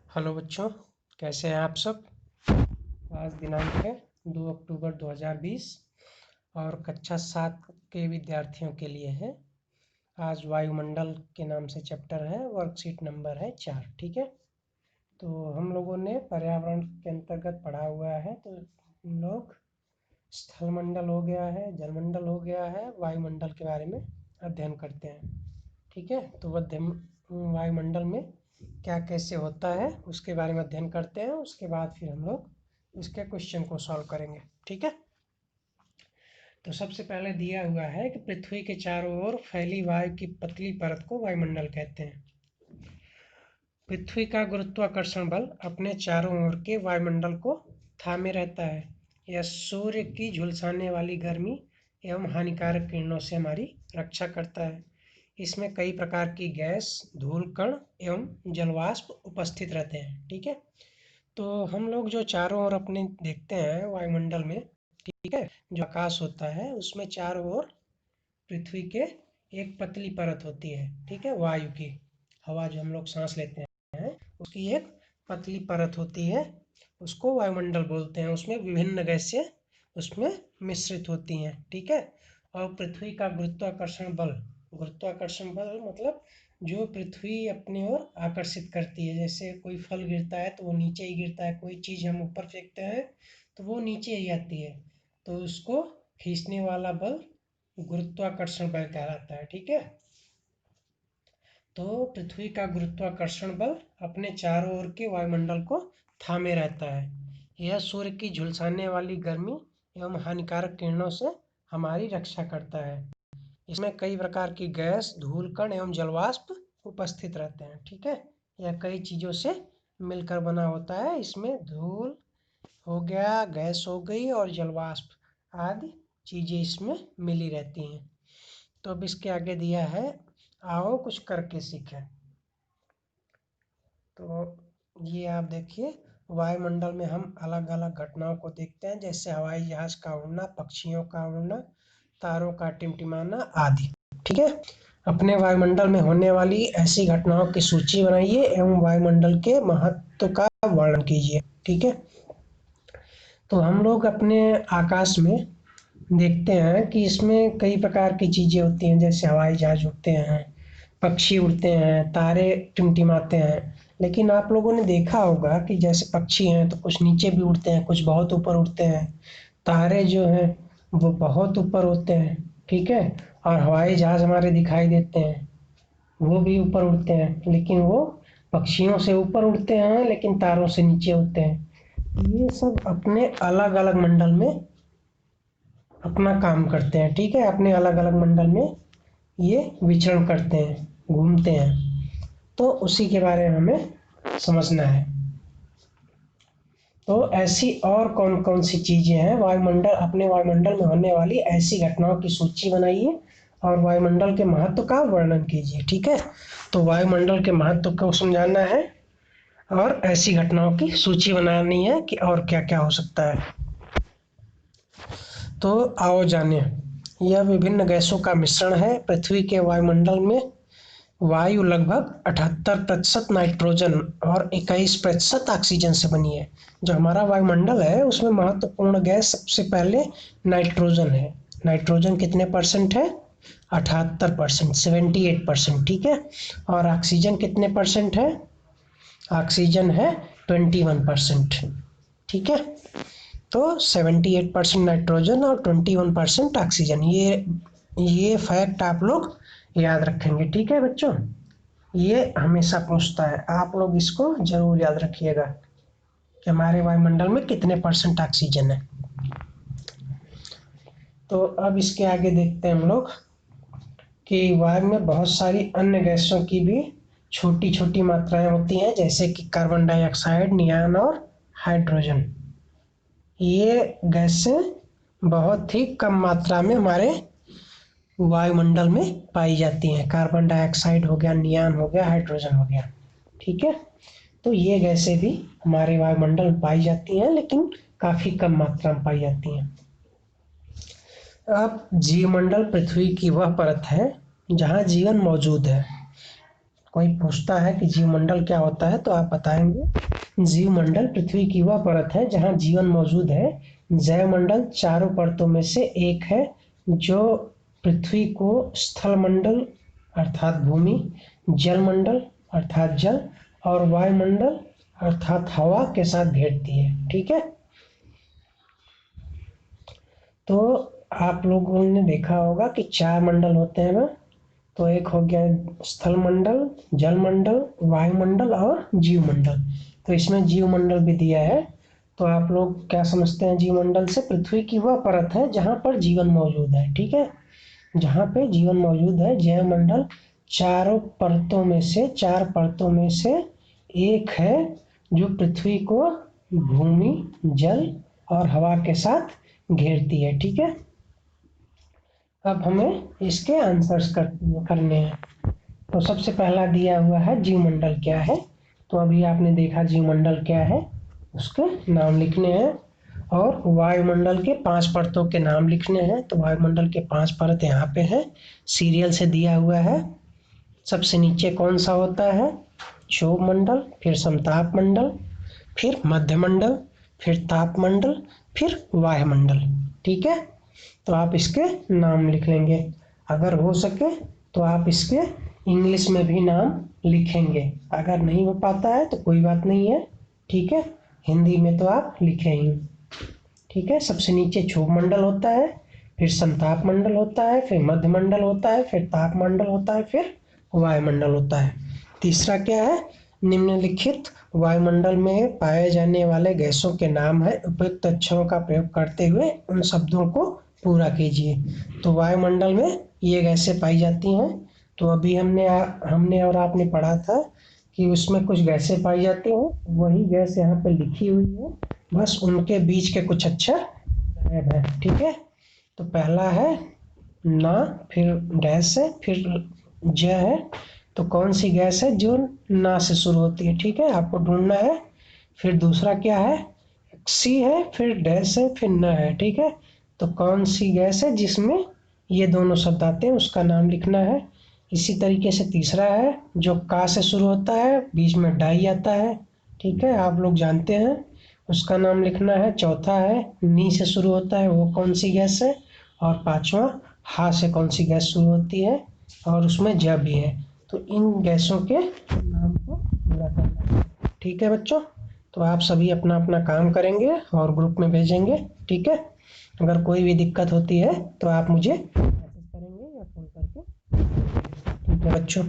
Hello बच्चों, कैसे हैं आप सब। आज दिनांक है 2 अक्टूबर 2020 और कक्षा 7 के विद्यार्थियों के लिए है। आज वायुमंडल के नाम से चैप्टर है, वर्कशीट नंबर है 4। ठीक है, तो हम लोगों ने पर्यावरण के अंतर्गत पढ़ा हुआ है। तो हम लोग स्थलमंडल हो गया है, जलमंडल हो गया है, वायुमंडल के बारे में अध्ययन करते हैं। ठीक है, तो वायुमंडल में क्या कैसे होता है उसके बारे में अध्ययन करते हैं। उसके बाद फिर हम लोग इसके क्वेश्चन को सॉल्व करेंगे। ठीक है, तो सबसे पहले दिया हुआ है कि पृथ्वी के चारों ओर फैली वायु की पतली परत को वायुमंडल कहते हैं। पृथ्वी का गुरुत्वाकर्षण बल अपने चारों ओर के वायुमंडल को थामे रहता है। यह सूर्य की झुलसाने वाली गर्मी एवं हानिकारक किरणों से हमारी रक्षा करता है। इसमें कई प्रकार की गैस, धूल कण एवं जलवाष्प उपस्थित रहते हैं। ठीक है, तो हम लोग जो चारों ओर अपने देखते हैं वायुमंडल में, ठीक है, जो आकाश होता है उसमें चारों ओर पृथ्वी के एक पतली परत होती है। ठीक है, वायु की, हवा जो हम लोग सांस लेते हैं उसकी एक पतली परत होती है, उसको वायुमंडल बोलते हैं। उसमें विभिन्न गैसें उसमें मिश्रित होती हैं। ठीक है, और पृथ्वी का गुरुत्वाकर्षण बल मतलब जो पृथ्वी अपनी ओर आकर्षित करती है। जैसे कोई फल गिरता है तो वो नीचे ही गिरता है, कोई चीज़ हम ऊपर फेंकते हैं तो वो नीचे ही आती है, तो उसको खींचने वाला बल गुरुत्वाकर्षण बल कहलाता है। ठीक है, तो पृथ्वी का गुरुत्वाकर्षण बल अपने चारों ओर के वायुमंडल को थामे रहता है। यह सूर्य की झुलसाने वाली गर्मी एवं हानिकारक किरणों से हमारी रक्षा करता है। इसमें कई प्रकार की गैस, धूल कण एवं जलवाष्प उपस्थित रहते हैं। ठीक है, यह कई चीज़ों से मिलकर बना होता है। इसमें धूल हो गया, गैस हो गई और जलवाष्प आदि चीज़ें इसमें मिली रहती हैं। तो अब इसके आगे दिया है, आओ कुछ करके सीखें। तो ये आप देखिए, वायुमंडल में हम अलग अलग घटनाओं को देखते हैं, जैसे हवाई जहाज का उड़ना, पक्षियों का उड़ना, तारों का टिमटिमाना आदि। ठीक है, अपने वायुमंडल में होने वाली ऐसी घटनाओं की सूची बनाइए एवं वायुमंडल के महत्व का वर्णन कीजिए। ठीक है, तो हम लोग अपने आकाश में देखते हैं कि इसमें कई प्रकार की चीज़ें होती हैं, जैसे हवाई जहाज उड़ते हैं, पक्षी उड़ते हैं, तारे टिमटिमाते हैं। लेकिन आप लोगों ने देखा होगा कि जैसे पक्षी हैं तो कुछ नीचे भी उड़ते हैं, कुछ बहुत ऊपर उड़ते हैं। तारे जो हैं वो बहुत ऊपर होते हैं। ठीक है, और हवाई जहाज हमारे दिखाई देते हैं, वो भी ऊपर उड़ते हैं, लेकिन वो पक्षियों से ऊपर उड़ते हैं लेकिन तारों से नीचे होते हैं। ये सब अपने अलग अलग मंडल में अपना काम करते हैं। ठीक है, अपने अलग अलग मंडल में ये विचरण करते हैं, घूमते हैं। तो उसी के बारे में हमें समझना है। तो ऐसी और कौन कौन सी चीज़ें हैं वायुमंडल, अपने वायुमंडल में होने वाली ऐसी घटनाओं की सूची बनाइए और वायुमंडल के महत्व का वर्णन कीजिए। ठीक है, तो वायुमंडल के महत्व को समझाना है और ऐसी घटनाओं की सूची बनानी है कि और क्या क्या हो सकता है। तो आओ जाने, यह विभिन्न गैसों का मिश्रण है। पृथ्वी के वायुमंडल में वायु लगभग 78% नाइट्रोजन और 21% ऑक्सीजन से बनी है। जो हमारा वायुमंडल है उसमें महत्वपूर्ण गैस सबसे पहले नाइट्रोजन है। नाइट्रोजन कितने परसेंट है? 78%, 78%। ठीक है, और ऑक्सीजन कितने परसेंट है? ऑक्सीजन है 21%। ठीक है, तो 78% नाइट्रोजन और 21% ऑक्सीजन, ये फैक्ट आप लोग याद रखेंगे। ठीक है बच्चों, ये हमेशा पूछता है, आप लोग इसको जरूर याद रखिएगा कि हमारे वायुमंडल में कितने परसेंट ऑक्सीजन है। तो अब इसके आगे देखते हैं हम लोग कि वायु में बहुत सारी अन्य गैसों की भी छोटी छोटी मात्राएं होती हैं, जैसे कि कार्बन डाइऑक्साइड, नियॉन और हाइड्रोजन। ये गैसें बहुत ही कम मात्रा में हमारे वायुमंडल में पाई जाती हैं। कार्बन डाइऑक्साइड हो गया, नियॉन हो गया, हाइड्रोजन हो गया। ठीक है, तो ये गैसें भी हमारे वायुमंडल में पाई जाती हैं, लेकिन काफ़ी कम मात्रा में पाई जाती हैं। अब जीवमंडल पृथ्वी की वह परत है जहाँ जीवन मौजूद है। कोई पूछता है कि जीवमंडल क्या होता है तो आप बताएंगे जीवमंडल पृथ्वी की वह परत है जहाँ जीवन मौजूद है। जैवमंडल चारों परतों में से एक है जो पृथ्वी को स्थलमंडल अर्थात भूमि, जलमंडल अर्थात जल और वायुमंडल अर्थात हवा के साथ घेरती है। ठीक है, तो आप लोगों ने देखा होगा कि 4 मंडल होते हैं ना, तो एक हो गया स्थल मंडल, जल मंडल, वायुमंडल और जीवमंडल। तो इसमें जीवमंडल भी दिया है। तो आप लोग क्या समझते हैं जीवमंडल से? पृथ्वी की वह परत है जहाँ पर जीवन मौजूद है। ठीक है, जहाँ पे जीवन मौजूद है। जैवमंडल चारों परतों में से 4 परतों में से एक है जो पृथ्वी को भूमि, जल और हवा के साथ घेरती है। ठीक है, अब हमें इसके आंसर्स करने हैं। तो सबसे पहला दिया हुआ है जीवमंडल क्या है। तो अभी आपने देखा जीवमंडल क्या है, उसके नाम लिखने हैं। और वायुमंडल के 5 परतों के नाम लिखने हैं। तो वायुमंडल के 5 परत यहाँ पे हैं, सीरियल से दिया हुआ है। सबसे नीचे कौन सा होता है? क्षोभ मंडल, फिर समताप मंडल, फिर मध्यमंडल, फिर तापमंडल, फिर वायुमंडल। ठीक है, तो आप इसके नाम लिख लेंगे। अगर हो सके तो आप इसके इंग्लिश में भी नाम लिखेंगे। अगर नहीं हो पाता है तो कोई बात नहीं है। ठीक है, हिंदी में तो आप लिखें ही। ठीक है, सबसे नीचे क्षोभ मंडल होता है, फिर संताप मंडल होता है, फिर मध्यमंडल होता है, फिर तापमंडल होता है, फिर वायुमंडल होता है। तीसरा क्या है? निम्नलिखित वायुमंडल में पाए जाने वाले गैसों के नाम है, उपयुक्त अक्षरों का प्रयोग करते हुए उन शब्दों को पूरा कीजिए। तो वायुमंडल में ये गैसें पाई जाती हैं। तो अभी हमने और आपने पढ़ा था कि उसमें कुछ गैसें पाई जाती हैं, वही गैस यहाँ पे लिखी हुई है, बस उनके बीच के कुछ अक्षर गायब है। ठीक है, तो पहला है ना, फिर डैश है, फिर ज है। तो कौन सी गैस है जो ना से शुरू होती है? ठीक है, आपको ढूंढना है। फिर दूसरा क्या है? सी है, फिर डैश है, फिर न है। ठीक है, तो कौन सी गैस है जिसमें ये दोनों शब्द आते हैं उसका नाम लिखना है। इसी तरीके से तीसरा है जो का से शुरू होता है, बीच में डाई आता है। ठीक है, आप लोग जानते हैं, उसका नाम लिखना है। चौथा है नी से शुरू होता है, वो कौन सी गैस है। और पांचवा हा से कौन सी गैस शुरू होती है और उसमें ज भी है। तो इन गैसों के नाम को पूरा करना है। ठीक है बच्चों, तो आप सभी अपना अपना काम करेंगे और ग्रुप में भेजेंगे। ठीक है, अगर कोई भी दिक्कत होती है तो आप मुझे मैसेज करेंगे या फ़ोन करके। ठीक है बच्चों।